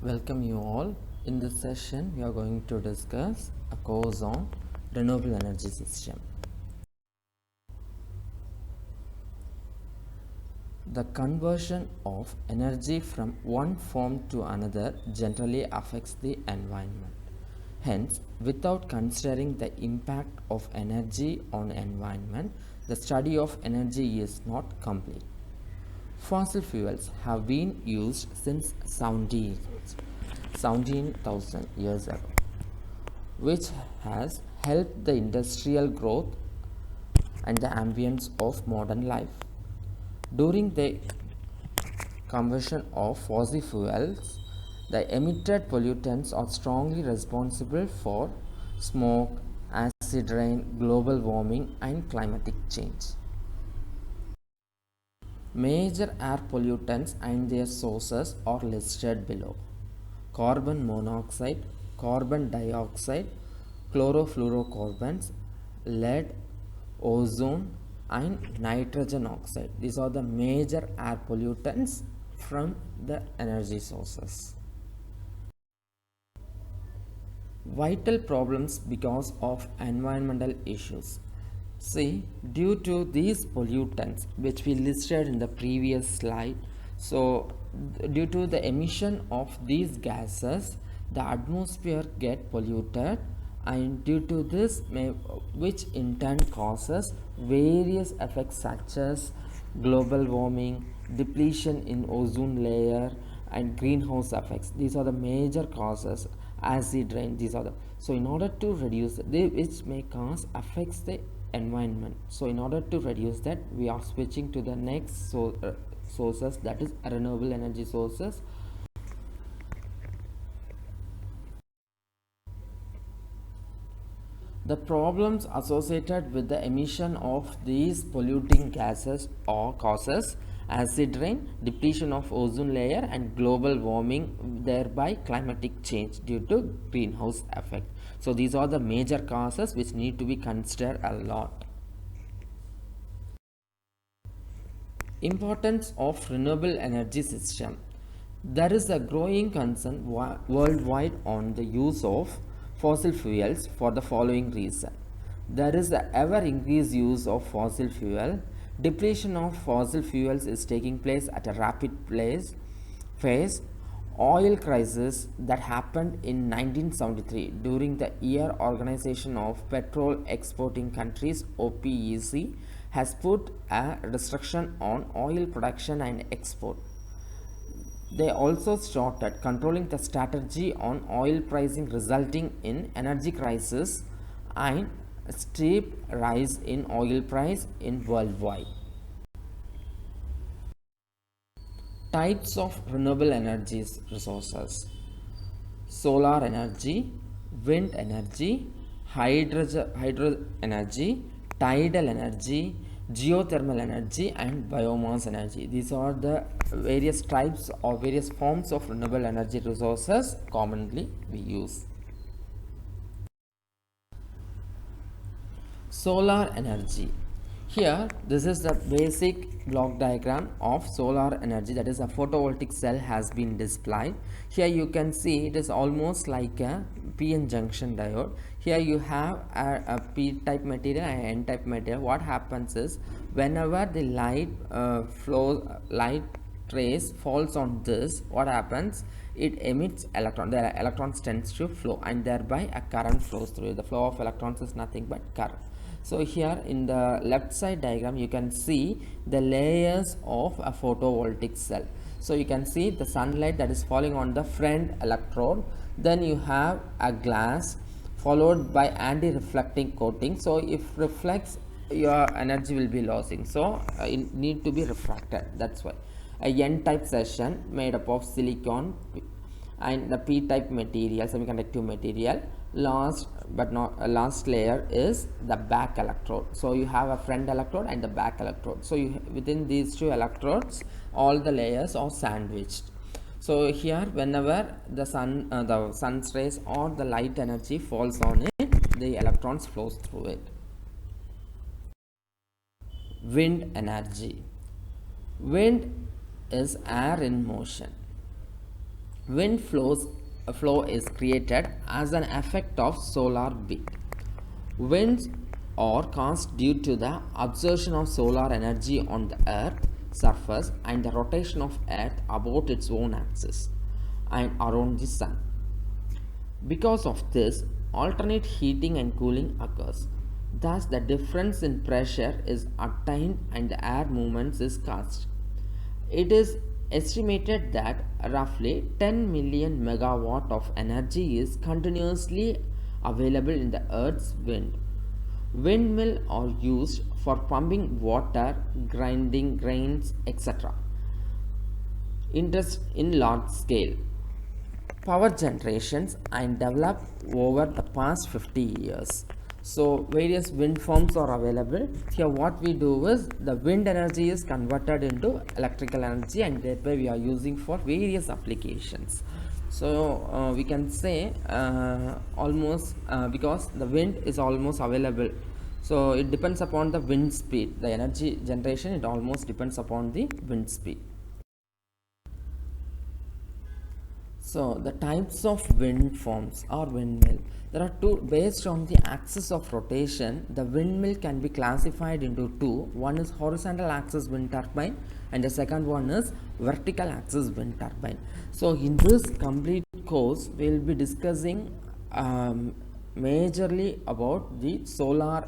Welcome you all. In this session, we are going to discuss a course on renewable energy system. The conversion of energy from one form to another generally affects the environment. Hence, without considering the impact of energy on environment, the study of energy is not complete. Fossil fuels have been used since 17,000 years ago, which has helped the industrial growth and the ambience of modern life. During the conversion of fossil fuels, the emitted pollutants are strongly responsible for smoke, acid rain, global warming, and climatic change. Major air pollutants and their sources are listed below: carbon monoxide, carbon dioxide, chlorofluorocarbons, lead, ozone, and nitrogen oxide. These are the major air pollutants from the energy sources. Vital problems because of environmental issues. See, due to these pollutants which we listed in the previous slide, so due to the emission of these gases, the atmosphere get polluted, and due to this which in turn causes various effects such as global warming, depletion in ozone layer, and greenhouse effects. These are the major causes. Acid rain, these are the, so in order to reduce which may cause affects the environment. So in order to reduce that, we are switching to the next sources, that is renewable energy sources. The problems associated with the emission of these polluting gases or causes acid rain, depletion of ozone layer, and global warming, thereby climatic change due to greenhouse effect. So these are the major causes which need to be considered a lot. Importance of renewable energy system. There is a growing concern worldwide on the use of fossil fuels for the following reason. There is the ever increased use of fossil fuel. Depletion of fossil fuels is taking place at a rapid phase. Oil crisis that happened in 1973 during the year Organization of Petrol Exporting Countries OPEC has put a restriction on oil production and export. They also started controlling the strategy on oil pricing, resulting in energy crisis and steep rise in oil price in worldwide. Types of renewable energy resources: solar energy, wind energy, hydro energy, tidal energy, geothermal energy, and biomass energy. These are the various types or various forms of renewable energy resources commonly we use. Solar energy. Here, this is the basic block diagram of solar energy, that is a photovoltaic cell has been displayed. Here you can see it is almost like a PN junction diode. Here you have a P-type material and N-type material. What happens is, whenever the light light rays falls on this, what happens? It emits electron. The electrons tends to flow, and thereby a current flows through. The flow of electrons is nothing but current. So here in the left side diagram, you can see the layers of a photovoltaic cell. So you can see the sunlight that is falling on the front electrode. Then you have a glass followed by anti-reflecting coating. So if reflects, your energy will be losing. So it need to be refracted. That's why a N-type session made up of silicon and the P-type material, semiconductive material. Last layer is the back electrode. So you have a front electrode and the back electrode. So within these two electrodes, all the layers are sandwiched. So here, whenever the sun's rays or the light energy falls on it, the electrons flows through it. Wind energy. Wind is air in motion. Wind flow is created as an effect of solar wind. Winds are caused due to the absorption of solar energy on the earth surface and the rotation of earth about its own axis and around the sun. Because of this, alternate heating and cooling occurs. Thus, the difference in pressure is attained and the air movements is caused. It is estimated that roughly 10 million megawatt of energy is continuously available in the Earth's wind. Windmills are used for pumping water, grinding grains, etc. Interest in large scale power generations and developed over the past 50 years. So various wind farms are available. Here what we do is the wind energy is converted into electrical energy and thereby we are using for various applications. So we can say almost because the wind is almost available, so it depends upon the wind speed. The energy generation, it almost depends upon the wind speed. So the types of wind farms or windmill. There are two based on the axis of rotation. The windmill can be classified into two. One is horizontal axis wind turbine and the second one is vertical axis wind turbine. So in this complete course, we will be discussing majorly about the solar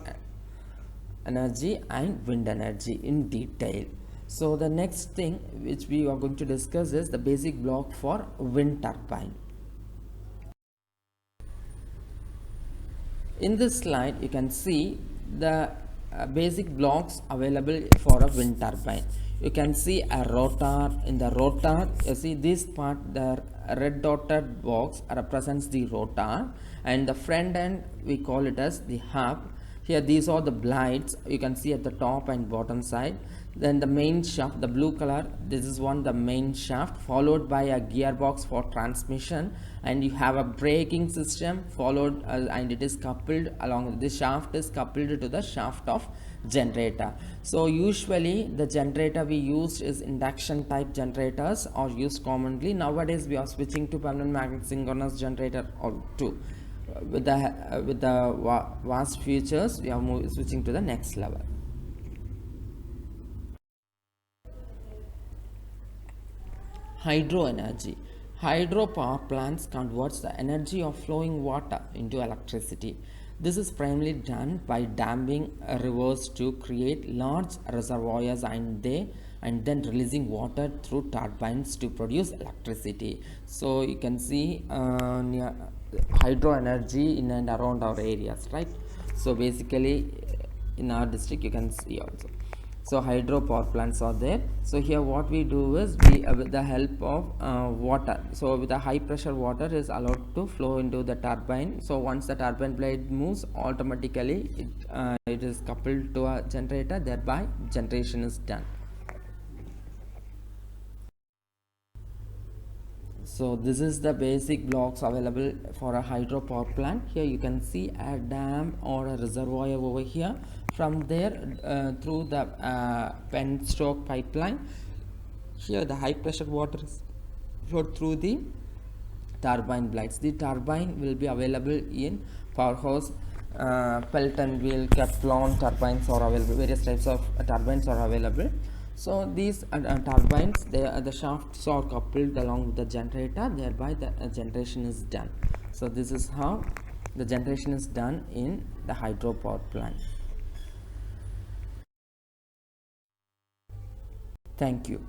energy and wind energy in detail. So the next thing which we are going to discuss is the basic block for wind turbine. In this slide you can see the basic blocks available for a wind turbine. You can see a rotor. In the rotor you see this part, the red dotted box represents the rotor and the front end we call it as the hub. Here these are the blades you can see at the top and bottom side. Then the main shaft, the blue color, this is one, the main shaft, followed by a gearbox for transmission, and you have a braking system followed and it is coupled along. This shaft is coupled to the shaft of generator. So usually the generator we used is induction type generators are used commonly. Nowadays we are switching to permanent magnet synchronous generator or two. With the vast features, we are switching to the next level. Hydro energy. Hydro power plants converts the energy of flowing water into electricity. This is primarily done by damming rivers to create large reservoirs and then releasing water through turbines to produce electricity. So you can see near hydro energy in and around our areas, right? So basically in our district you can see also. So hydro power plants are there. So here what we do is we with the help of water, so with the high pressure water is allowed to flow into the turbine. So once the turbine blade moves, automatically it is coupled to a generator, thereby generation is done. So this is the basic blocks available for a hydro power plant. Here you can see a dam or a reservoir over here. From there through the penstoke pipeline, here the high pressure water is flowed through the turbine blades. The turbine will be available in powerhouse, Pelton wheel, Kaplan turbines are available. Various types of turbines are available. So these turbines, the shafts are coupled along with the generator, thereby the generation is done. So this is how the generation is done in the hydro power plant. Thank you.